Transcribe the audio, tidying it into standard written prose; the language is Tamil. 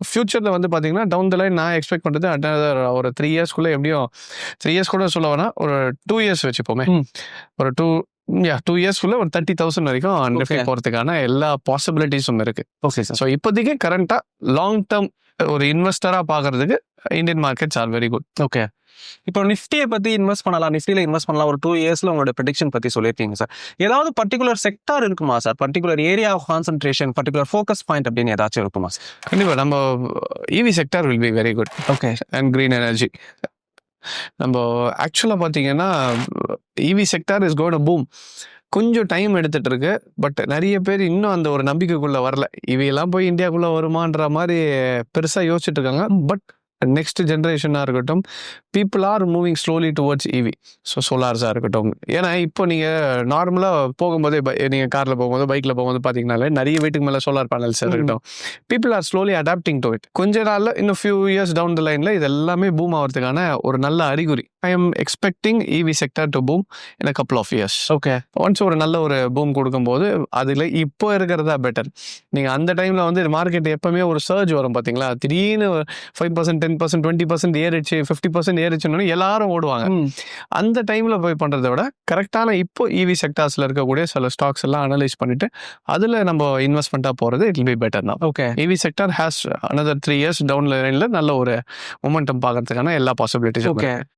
ஃபியூச்சரில் வந்து பார்த்தீங்கன்னா டவுன் த லைன் நான் எக்ஸ்பெக்ட் பண்ணுறது ஒரு 3 இயர்ஸ்க்குள்ளே எப்படியும் 3 இயர்ஸ் கூட சொல்ல வேணா, ஒரு 2 இயர்ஸ் வச்சுப்போமே. ஒரு 2 இயர்ஸ்க்குள்ள ஒரு 30,000 வரைக்கும் நிஃப்டி போகிறதுக்கான எல்லா பாசிபிலிட்டிஸும் இருக்கு. Okay sir. ஸோ இப்போதைக்கு கரண்ட்டாக லாங் டேர்ம் ஒரு இன்வெஸ்டராக பார்க்கறதுக்கு Indian markets are very good. Okay. இப்போ நிஃப்டியை பற்றி இன்வெஸ்ட் பண்ணலாம், நிஃப்டியில் இன்வெஸ்ட் பண்ணலாம், ஒரு 2 இயர்ஸில் உங்களோட ப்ரெடிக்ஷன் பற்றி சொல்லியிருக்கீங்க சார். ஏதாவது பர்டிகுலர் செக்டார் இருக்குமா sir? Particular area of concentration, particular focus point அப்படின்னு ஏதாச்சும் இருக்குமா சார்? கண்டிப்பாக நம்ம EV sector will be very good. Okay. And green energy நம்ம ஆக்சுவலாக பார்த்தீங்கன்னா EV sector is going to boom. கொஞ்சம் டைம் எடுத்துகிட்டு இருக்கு. பட் நிறைய பேர் இன்னும் அந்த ஒரு நம்பிக்கைக்குள்ளே வரல. இவையெல்லாம் போய் இந்தியாவுக்குள்ளே வருமான்ற மாதிரி பெருசாக யோசிச்சுட்டு இருக்காங்க. பட் நெக்ஸ்ட் ஜென்ரேஷனாக இருக்கட்டும், people are moving slowly towards EV. So சோலார்ஸாக இருக்கட்டும். ஏன்னா இப்போ நீங்கள் நார்மலாக போகும்போதே நீங்கள் காரில் போகும்போது, பைக்கில் போகும்போது பார்த்தீங்கன்னாலே நிறைய வீட்டுக்கு மேலே சோலார் பேனல்ஸ் இருக்கட்டும். People are slowly adapting to it. கொஞ்ச நாளில் இன்னும் ஃபியூ இயர்ஸ் டவுன் த லைனில் இது எல்லாமே பூம் ஆகிறதுக்கான ஒரு நல்ல அறிகுறி. I am expecting EV sector to boom in a couple of years. Okay. Once ஒரு நல்ல ஒரு பூம் கொடுக்கும்போது அதில் இப்போ இருக்கிறதா பெட்டர். நீங்கள் அந்த டைமில் வந்து மார்க்கெட் எப்பவுமே ஒரு சர்ஜ் வரும் பார்த்தீங்களா, திடீர்னு 5%, 10%, 20% ஏறிச்சு, 50% ஏறிச்சுன்னு எல்லாரும் ஓடுவாங்க. அந்த டைமில் போய் பண்ணுறதை விட கரெக்டான இப்போ இவி செக்டார்ஸில் இருக்கக்கூடிய சில ஸ்டாக்ஸ் எல்லாம் அனலைஸ் பண்ணிட்டு அதில் நம்ம இன்வெஸ்ட்மெண்ட்டாக போகிறது இட் வில் பி பெட்டர் தான். Okay. EV sector has another 3 years down லைனில் நல்ல ஒரு மொமெண்டம் பார்க்கறதுக்கான எல்லா பாசிபிலிட்டிஸும். ஓகே.